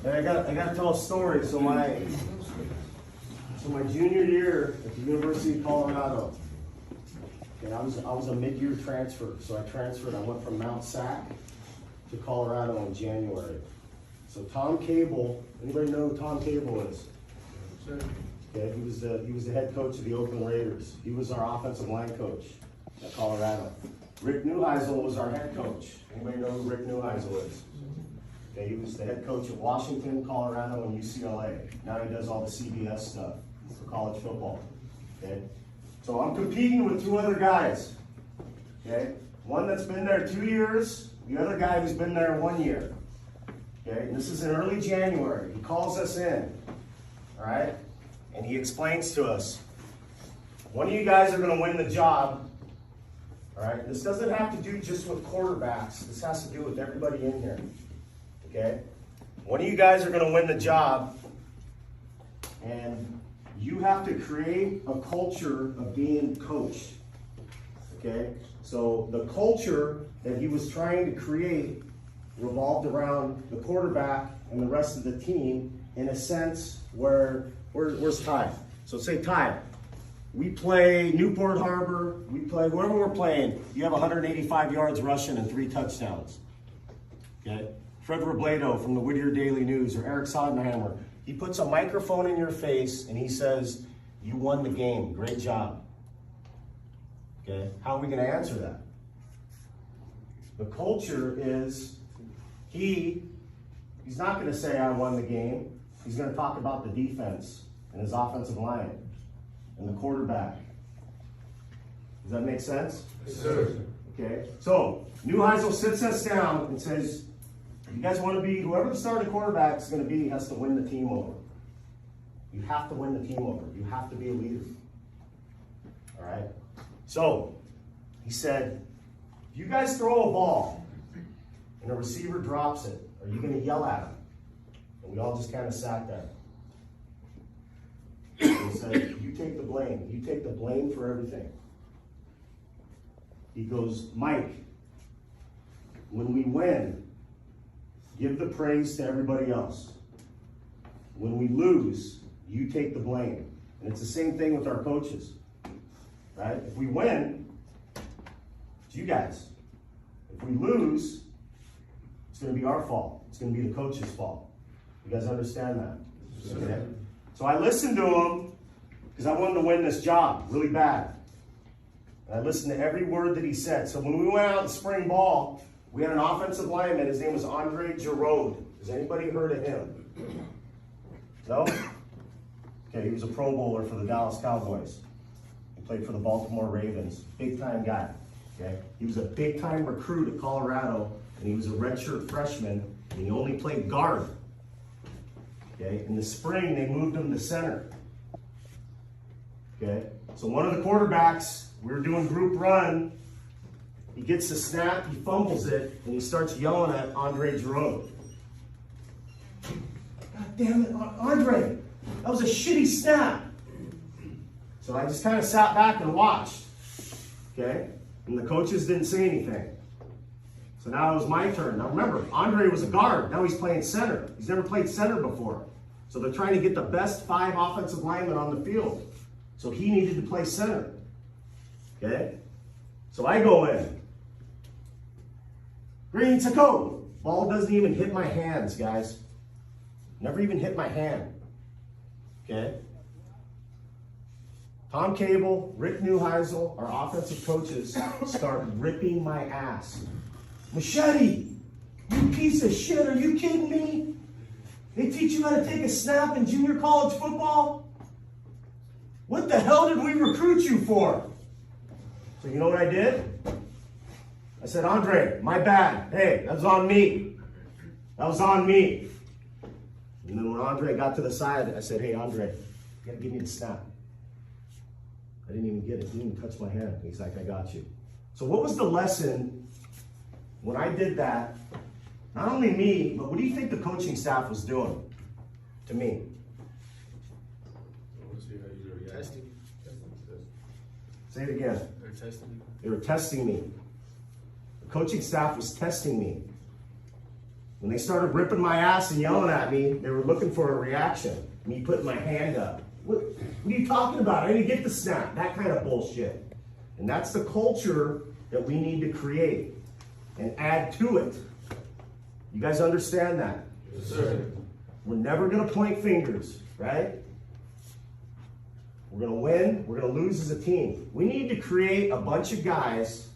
And I got to tell a story. So my junior year at the University of Colorado, okay, I was a mid-year transfer. So I transferred. I went from Mount Sac to Colorado in January. So Tom Cable, anybody know who Tom Cable is? Okay, he was the head coach of the Oakland Raiders. He was our offensive line coach at Colorado. Rick Neuheisel was our head coach. Anybody know who Rick Neuheisel is? Okay, he was the head coach at Washington, Colorado, and UCLA. Now he does all the CBS stuff for college football. Okay, so I'm competing with two other guys. Okay, one that's been there 2 years, the other guy who's been there 1 year. Okay, and this is in early January. He calls us in, all right, and he explains to us, one of you guys are going to win the job. All right, this doesn't have to do just with quarterbacks. This has to do with everybody in here. Okay, one of you guys are going to win the job, and you have to create a culture of being coached. Okay, so the culture that he was trying to create revolved around the quarterback and the rest of the team in a sense where's Ty? So say Ty. We play Newport Harbor, we play whoever we're playing, you have 185 yards rushing and 3 touchdowns. Okay? Fred Robledo from the Whittier Daily News or Eric Sodenhammer, he puts a microphone in your face and he says, you won the game, great job. Okay? How are we going to answer that? The culture is he's not going to say I won the game. He's going to talk about the defense and his offensive line and the quarterback. Does that make sense? Yes, sir. Okay. So Neuheisel sits us down and says, you guys want to be, whoever the starting quarterback is going to be has to win the team over. You have to win the team over. You have to be a leader. All right. So he said, if you guys throw a ball and a receiver drops it, are you going to yell at him? And we all just kind of sat there. And he said, you take the blame. You take the blame for everything. He goes, Mike, when we win, give the praise to everybody else. When we lose, you take the blame. And it's the same thing with our coaches. Right? If we win, it's you guys. If we lose, it's going to be our fault. It's going to be the coach's fault. You guys understand that? Okay? So I listened to him because I wanted to win this job really bad. And I listened to every word that he said. So when we went out in spring ball, we had an offensive lineman. His name was Andre Giroud. Has anybody heard of him? No? Okay, he was a Pro Bowler for the Dallas Cowboys. He played for the Baltimore Ravens. Big-time guy. Okay? He was a big-time recruit at Colorado, and he was a redshirt freshman, and he only played guard. Okay? In the spring, they moved him to center. Okay? So one of the quarterbacks, we were doing group run. He gets the snap, he fumbles it, and he starts yelling at Andre Giroud. God damn it, Andre, that was a shitty snap. So I just kind of sat back and watched. Okay? And the coaches didn't say anything. So now it was my turn. Now remember, Andre was a guard. Now he's playing center. He's never played center before. So they're trying to get the best 5 offensive linemen on the field. So he needed to play center. Okay? So I go in. Green to go. Ball doesn't even hit my hands, guys. Never even hit my hand. Okay? Tom Cable, Rick Neuheisel, our offensive coaches, start ripping my ass. Machete, you piece of shit, are you kidding me? They teach you how to take a snap in junior college football? What the hell did we recruit you for? So you know what I did? I said, Andre, my bad. Hey, that was on me. That was on me. And then when Andre got to the side, I said, hey, Andre, you gotta give me the snap. I didn't even get it. He didn't even touch my hand. He's like, I got you. So what was the lesson when I did that? Not only me, but what do you think the coaching staff was doing to me? Testing. Say it again. They're testing. They were testing me. The coaching staff was testing me. When they started ripping my ass and yelling at me, they were looking for a reaction. Me putting my hand up. What are you talking about? I didn't get the snap. That kind of bullshit. And that's the culture that we need to create and add to it. You guys understand that? Yes, sir. We're never going to point fingers, right? We're going to win. We're going to lose as a team. We need to create a bunch of guys,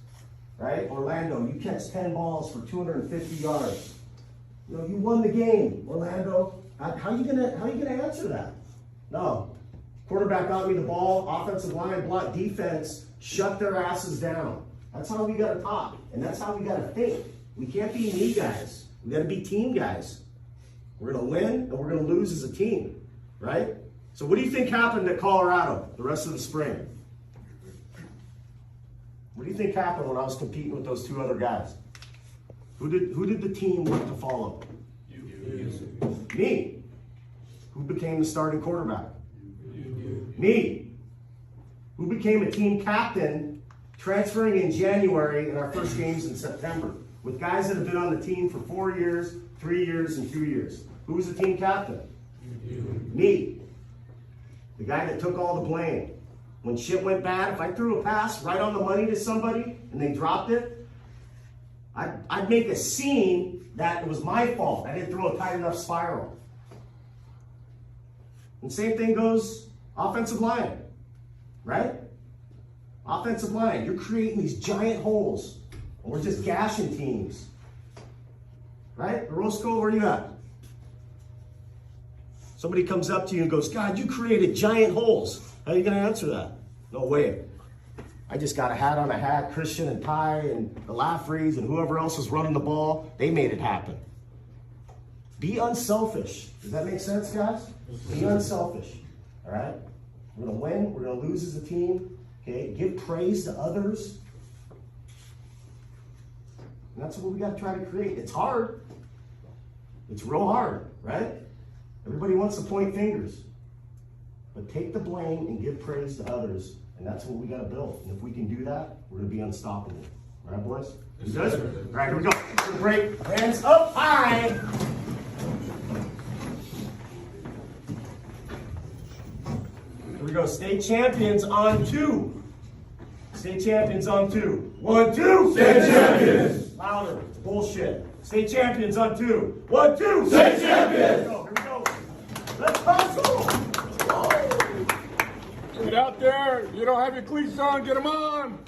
right? Orlando, you catch 10 balls for 250 yards. You know, you won the game, Orlando. How you gonna answer that? No. Quarterback got me the ball, offensive line, block, defense, shut their asses down. That's how we gotta talk, and that's how we gotta think. We can't be me guys. We gotta be team guys. We're gonna win and we're gonna lose as a team, right? So what do you think happened at Colorado the rest of the spring? What do you think happened when I was competing with those two other guys? Who did the team want to follow? You. Me. Who became the starting quarterback? Me. Who became a team captain, transferring in January and our first games in September, with guys that have been on the team for 4 years, 3 years, and 2 years. Who was the team captain? Me. The guy that took all the blame. When shit went bad, if I threw a pass right on the money to somebody and they dropped it, I'd make a scene that it was my fault. I didn't throw a tight enough spiral. And same thing goes offensive line, right? Offensive line, you're creating these giant holes, and we're just gashing teams, right? Orozco, where you at? Somebody comes up to you and goes, God, you created giant holes. How are you going to answer that? No way. I just got a hat on a hat. Christian and Ty and the Laffreys and whoever else is running the ball, they made it happen. Be unselfish. Does that make sense, guys? Be unselfish. All right? We're going to win. We're going to lose as a team. Okay? Give praise to others. And that's what we got to try to create. It's hard. It's real hard, right? Everybody wants to point fingers. But take the blame and give praise to others. And that's what we got to build. And if we can do that, we're going to be unstoppable. All right, boys? You good? All right, here we go. Break. Hands up high. Here we go. State champions on 2. State champions on 2. 1, 2. State champions. Louder. Bullshit. State champions on 2. 1, 2. State champions. Here we go. Let's hustle. Get out there. You don't have your cleats on. Get them on.